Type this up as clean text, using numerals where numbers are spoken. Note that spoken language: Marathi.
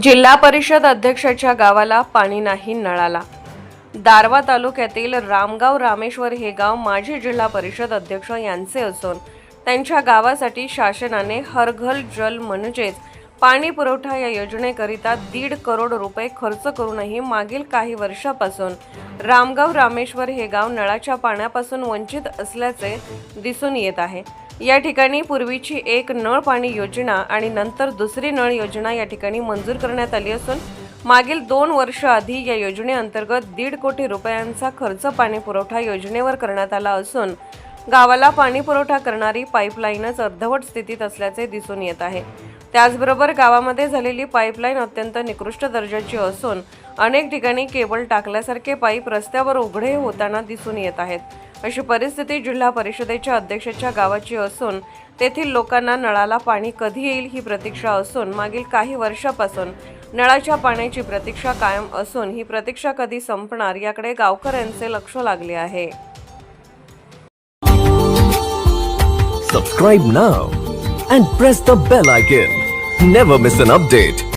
जिल्हा परिषद अध्यक्षाच्या गावाला पाणी नाही नळाला। दारवा तालुक्यातील रामगाव रामेश्वर हे गाव माजी जिल्हा परिषद अध्यक्ष यांचे असून त्यांच्या गावासाठी शासनाने हर घर जल म्हणजेच पाणी पुरवठा या योजनेकरिता 1.5 करोड रुपये खर्च करूनही मागील काही वर्षापासून रामगाव रामेश्वर हे गाव नळाच्या पाण्यापासून वंचित असल्याचे दिसून येत आहे। या ठिकाणी पूर्वीची एक नळ पाणी योजना आणि नंतर दुसरी नळ योजना या ठिकाणी मंजूर करण्यात आली असून मागील 2 वर्ष आधी या योजनेअंतर्गत 1.5 कोटी रुपयांचा खर्च पाणी पुरवठा योजनेवर करण्यात आला असून गावाला पाणी पुरवठा करणारी पाईपलाईनच अर्धवट स्थितीत असल्याचे दिसून येत आहे। त्याचबरोबर गावामध्ये झालेली पाईपलाईन अत्यंत निकृष्ट दर्जाची असून अनेक ठिकाणी केबल टाकल्यासारखे पाईप रस्त्यावर उघडे होताना दिसून येत आहेत। अशी परिस्थिती जिल्हा परिषदेच्या अध्यक्षाच्या गावाची असून तेथील लोकांना नळाला पाणी कधी येईल ही प्रतीक्षा असून मागील काही वर्षापासून नळाच्या पाण्याची प्रतीक्षा कायम असून ही प्रतीक्षा कधी संपणार याकडे गावकऱ्यांचे लक्ष लागले आहे। Subscribe now and press the bell icon. Never miss an update.